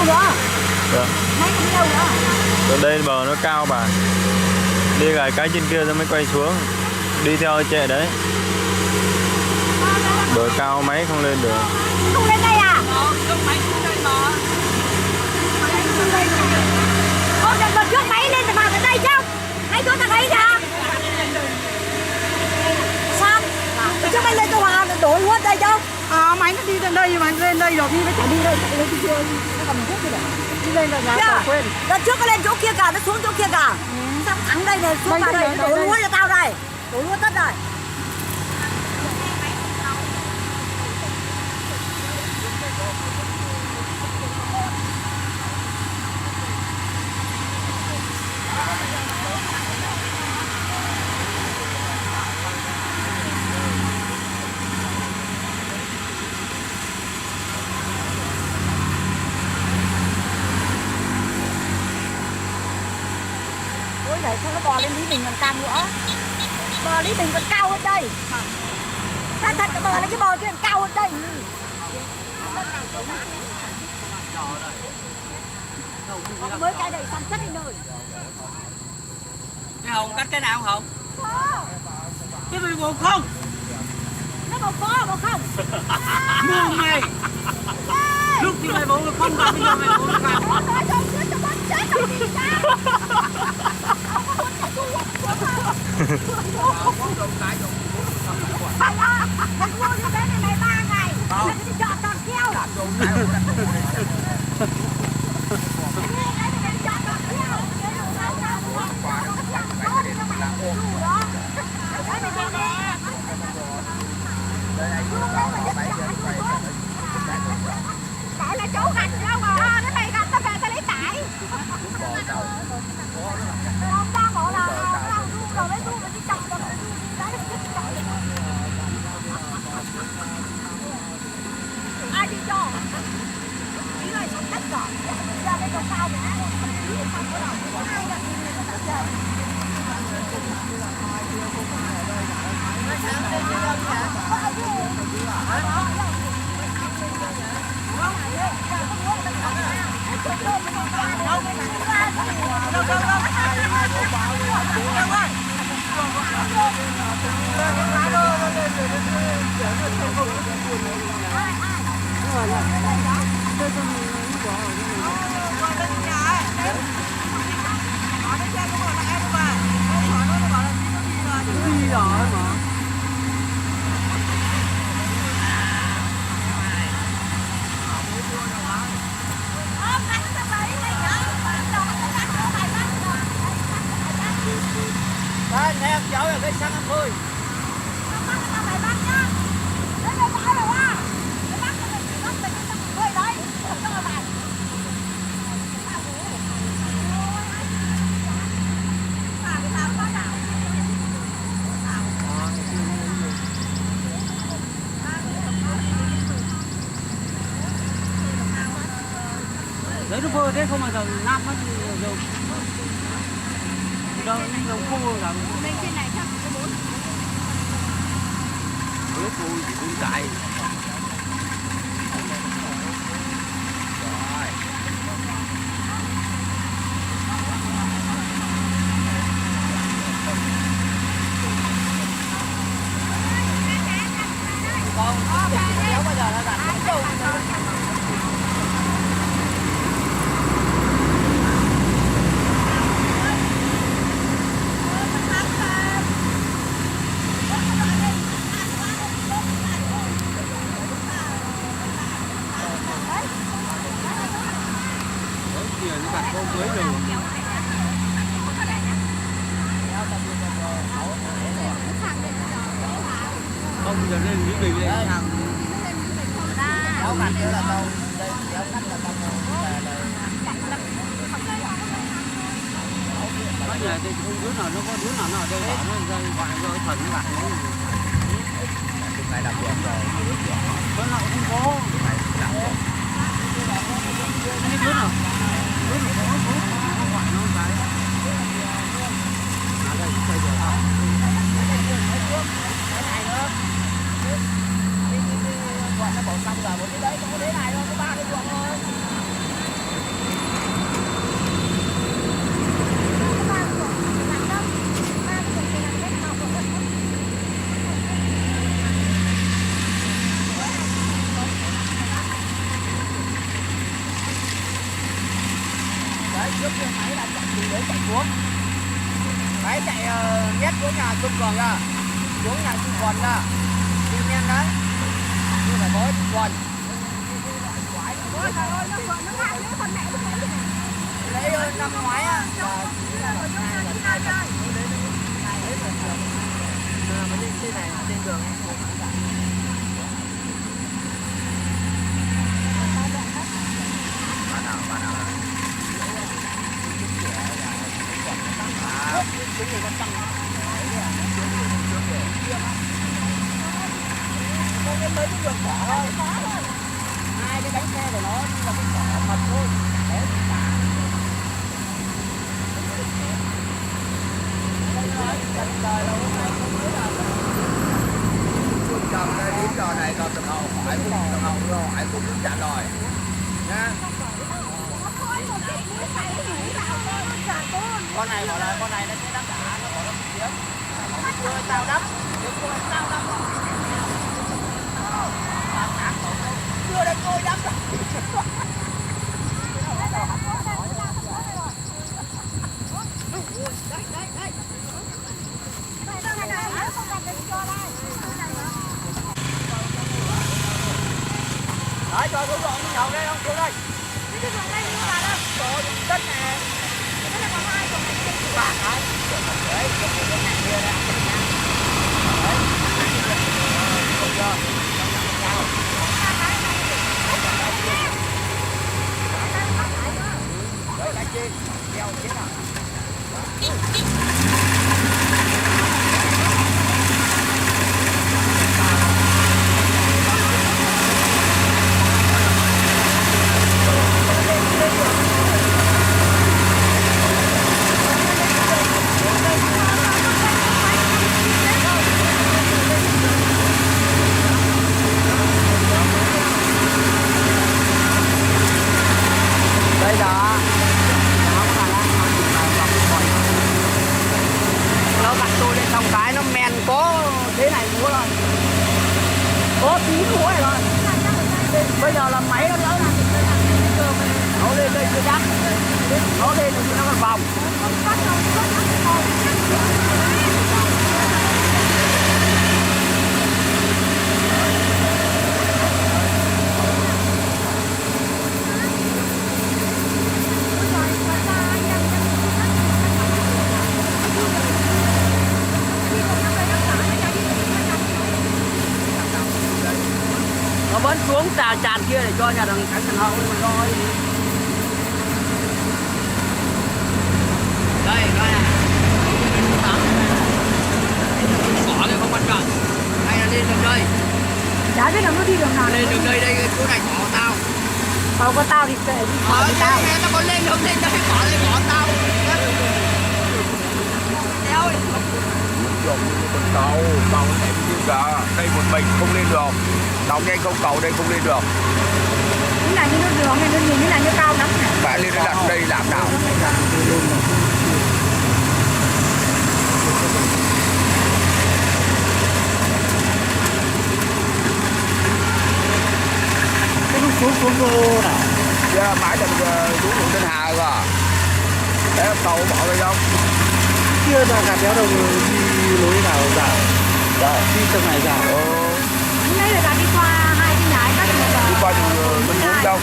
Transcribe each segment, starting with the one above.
nữa? Dạ. Máy đi đâu nữa? Ở đây bờ nó cao bà. Đi gài cái trên kia rồi mới quay xuống. Đi theo chạy đấy. Bờ cao máy không lên được. Không lên đây à? Máy không lên bờ. Ô, đợt trước máy lên thì vào tới đây chứ? Máy chỗ thằng ấy kìa. Sao? Đợt trước máy lên tôi vào đổ luôn đây chứ? À, máy nó đi lên đây mà lên đây rồi đi với Đi đây, lên đi chưa? Nó cầm thuốc đi để. đi lên là nhà quên. Đợt trước nó lên chỗ kia cả, nó xuống chỗ kia cả. Xong thẳng đây này, xuống vào đây, đổ luôn cho tao đây. Đổ luôn tất rồi. Ôi giời, sao nó bò lên Lý Bình còn cao nữa? Bò Lý Bình còn cao hơn đây. Thật thật cái bò này, cái bò kia còn cao hơn đây. Ông mới cái này xong chất đi nơi. Cái Hồng cắt cái nào không? Cái này một không? Nó một có một không? Mồm mày. Lúc thì mày bố không vào, bây giờ mày bố vào. Nói cho chứ cho bắn chết đâu đi sao? Mày mua như thế này mày 3 ngày. Mày đi chợ toàn keo. Tại là chỗ gạch đâu mà nó mày gạch tao về tao lấy tải. Ông ta bảo là tao thu rồi lấy thu rồi đi chợ rồi lấy ai đi cho? Ý này xong hết rồi. Ra đây còn sao nữa? Ai là Đi rồi mà. Đây, em cháu ở đây sang ăn thôi. Đấy nó vơ thế không mà giờ Nam mất rồi. Đâu nhưng dầu khô cả. bên trên này chắc có 4. Ướp vui thì cũng chạy. Con kéo bây giờ nó đặt đâu. Nó đặt con mới rồi. Không giờ lên Mỹ Bình lên thằng. Kéo mặt nữa là đâu? Đây kéo cắt là đâu? Có nhà thì không đứa nào nó có đứa nào nó ở đây bảo nó rơi gọi rồi thần nó bạn nó. Này đặc biệt rồi. Có nào không có. Cái đứa nào? Đứa nào có gọi nó cái. À đây bây giờ không. Cái này nữa. Gọi nó bỏ xong rồi, một cái đấy có thế này thôi, có 3 cái ruộng thôi. đấy trước kia máy là chạy từ đấy chạy xuống, máy chạy nhét xuống nhà Trung Cường ra, xuống nhà Trung Quần ra, đi men đấy, như phải có Trung Quần. Ôi trời ơi, nó còn nó lại nữa con mẹ nó lấy Lấy năm ngoái á, hai cái bánh xe của nó là cái cỏ mật thôi. Đấy, cầm đây đến giờ này cầm đồng hồ hỏi cũng trả lời nhá. Con này bảo là con này nó sẽ đắp đá, nó bảo nó một tiếng chưa tao đắp chưa đến tôi đắp rồi. Đấy, cho xuống dọn cái nhậu đây không? Xuống đây. Cái dọn đây như là đâu? Chỗ đất nè. Cái này còn hai chỗ này kia. Bạc đấy. Đấy, cái này kia đây. Đấy. Được chưa? Đấy, cái chi? Đeo thế nào? Đây đó. Nó đặt tôi lên xong cái nó men có thế này múa rồi. Có tí múa này rồi. Bây giờ là máy nó đỡ là nó lên đây chưa chắc. Nó lên thì nó còn vòng. Nó vẫn xuống tràn kia để cho nhà thằng Khánh Thần Hậu nó lo gì. Đây coi này. Bỏ thì không quan trọng. Hay là lên đường đây. chả biết là nó đi đường nào. Lên đường đây, đây chỗ này bỏ tao. Không có tao thì kệ đi. Tao nghe tao có lên đường lên đây bỏ tao. Đeo ơi. Dùng con cầu em như cả đây một mình không lên được, đóng nhanh không cầu đây không lên được, Cái này như nó đường này nó nhìn cái này nó cao lắm này. bạn lên nó đặt đây làm nào. Cái lúc xuống vô nào. Giờ mãi tầm xuống đường Tân Hà rồi để cầu bỏ đây không Chưa là cả kéo đầu đi lối nào rào. rồi Đi tầng này rào. Cái này là đi qua hai cái nhà các đi qua đường mình muốn đâu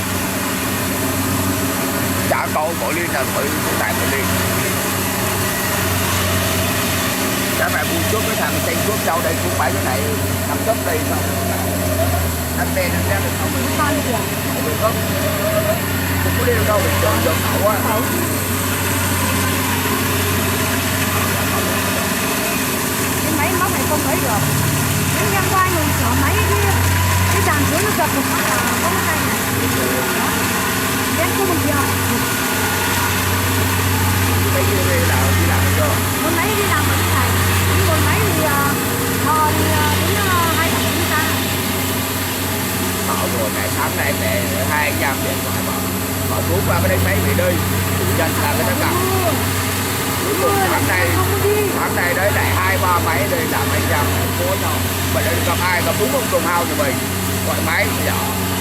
trả cầu bỏ lên là phải tại mình đi đã phải buông trước cái thằng xây trước sau đây cũng phải cái này nằm cấp đây sao anh bè nó ra được không con kìa. được không có đi được đâu mình chọn chọn khẩu quá Cái máy móc này không thấy được. Cái ngang qua mình sửa máy cái dàn dưới nó giật một phát là có cái này này. Đen có một giờ. bây giờ đi làm cho Một máy đi làm ở cái này. Nhưng một máy thì thò thì đến 2 tháng chúng ta. bảo rồi mẹ sáng nay mẹ 2 anh em điện thoại bảo xuống qua cái đấy mấy vị đi chủ nhân là cái nó cầm cuối cùng tháng này đấy lại 2-3 máy đây là mấy trăm cố nhau mà đây gặp ai gặp đúng không cùng hao thì mình gọi máy giờ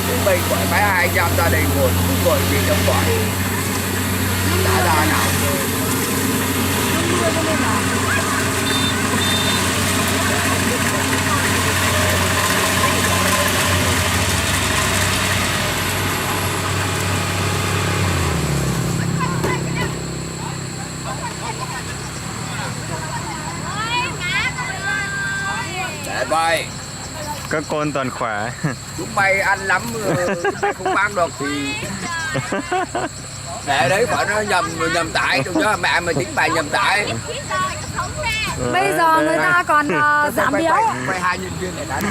đến mình gọi máy 200 ra đây ngồi cũng ngồi gì trong gọi đã vậy. Các con toàn khỏe. Chúng mày ăn lắm, chúng mày không mang được thì để đấy khỏi nó nhầm tải được chứ. Mẹ mày tính bài nhầm tải. Bây giờ người ta còn giảm béo. Quay 2 nhân viên này đã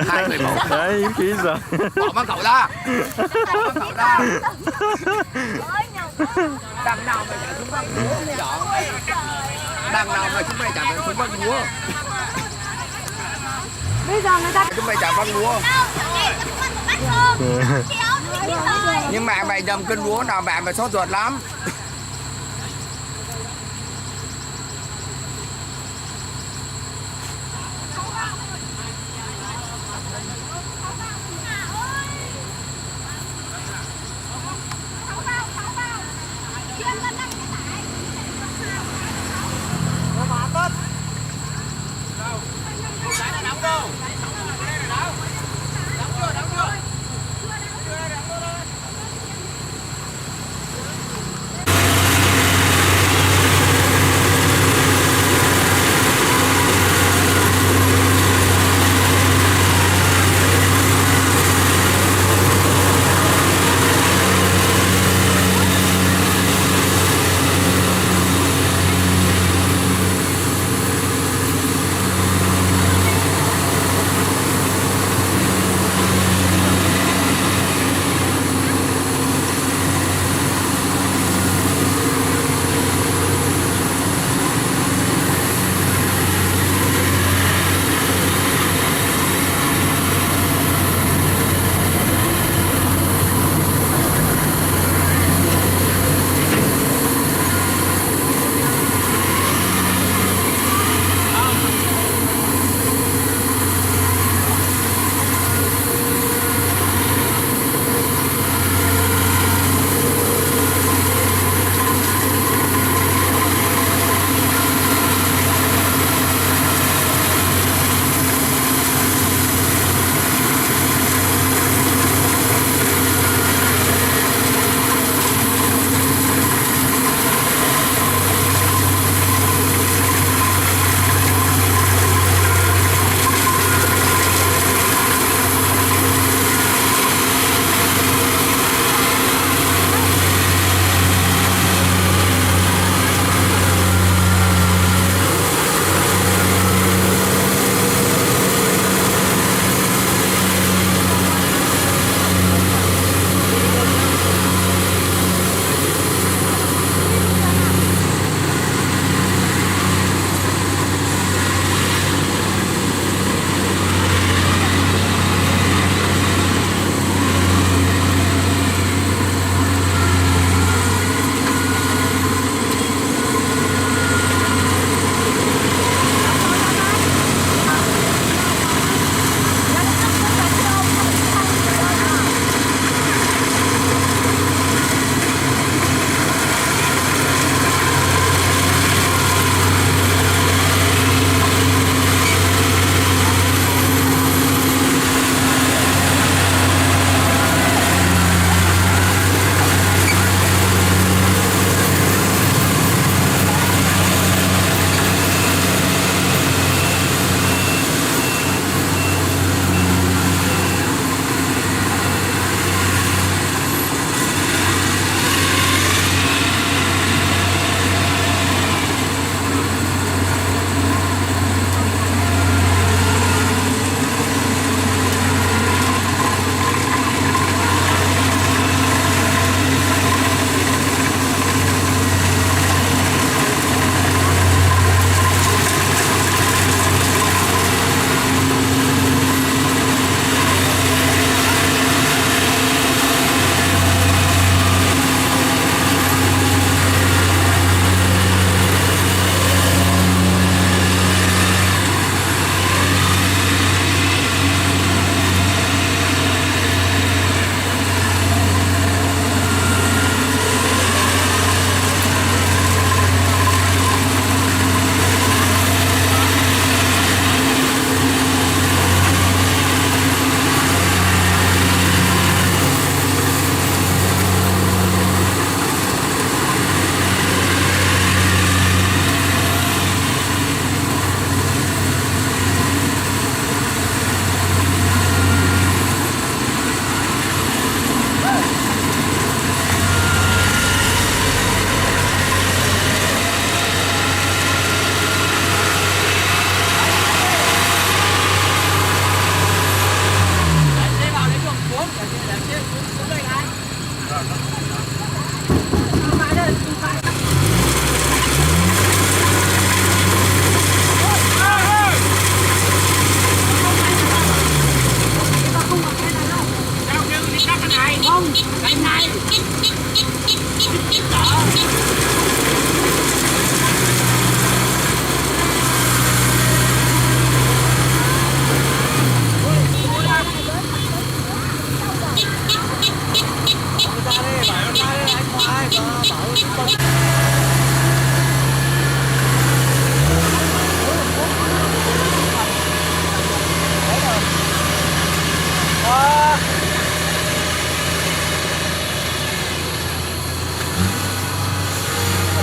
2 người một. Đấy, phí giờ. Bỏ mang cậu ra. Bỏ mang cậu ra. Đằng nào mày chả chúng mày múa chọn. Đằng nào mà chúng mày chả phải chúng mày múa. Bây giờ người ta Chúng mày chả văng múa. Nhưng mà mày nhầm cân múa nào mẹ mày sốt ruột lắm.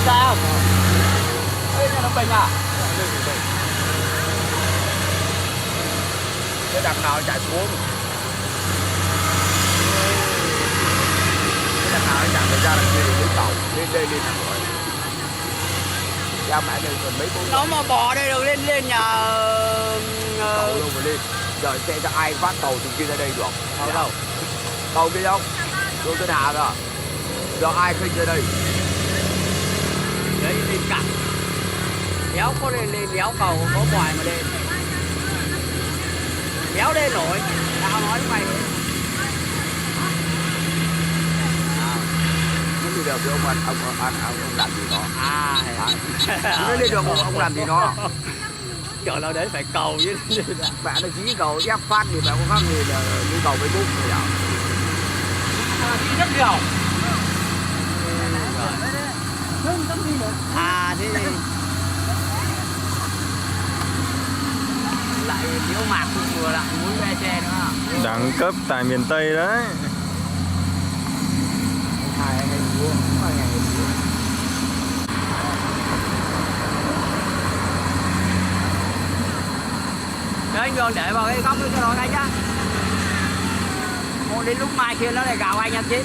sao? Ê, nó bình à? Cái đằng nào chạy xuống. Cái đằng nào chạy ra đằng kia đi cầu, lên đây lên thẳng rồi. Ra mãi đây còn mấy bốn. Nó mà bỏ đây được lên nhà Cầu luôn mà lên. Giờ xe cho ai phát cầu từ kia ra đây được? Không đâu. Cầu kia không? Vô tới hạ rồi. Giờ ai khinh ra đây? Đấy lên cẳng. Đéo có lên đéo cầu có ngoài mà lên. Đéo lên nổi. Tao nói với mày. Nó đi được với ông làm gì nó? À. Nó đi được ông làm gì nó? Trời ơi đấy phải cầu chứ. Bạn nó chỉ cầu ép phát thì bạn có khác gì là đi cầu Facebook rồi đó. Rất nhiều. À thế thì lại thiếu mạc cùng vừa lại muốn ve xe nữa. Đẳng cấp tại miền Tây đấy. Hai anh em mua, có ngày mua. Đấy anh Cường để vào cái góc cái rồi ngay nhá. Một đến lúc mai kia nó lại gào anh em chứ.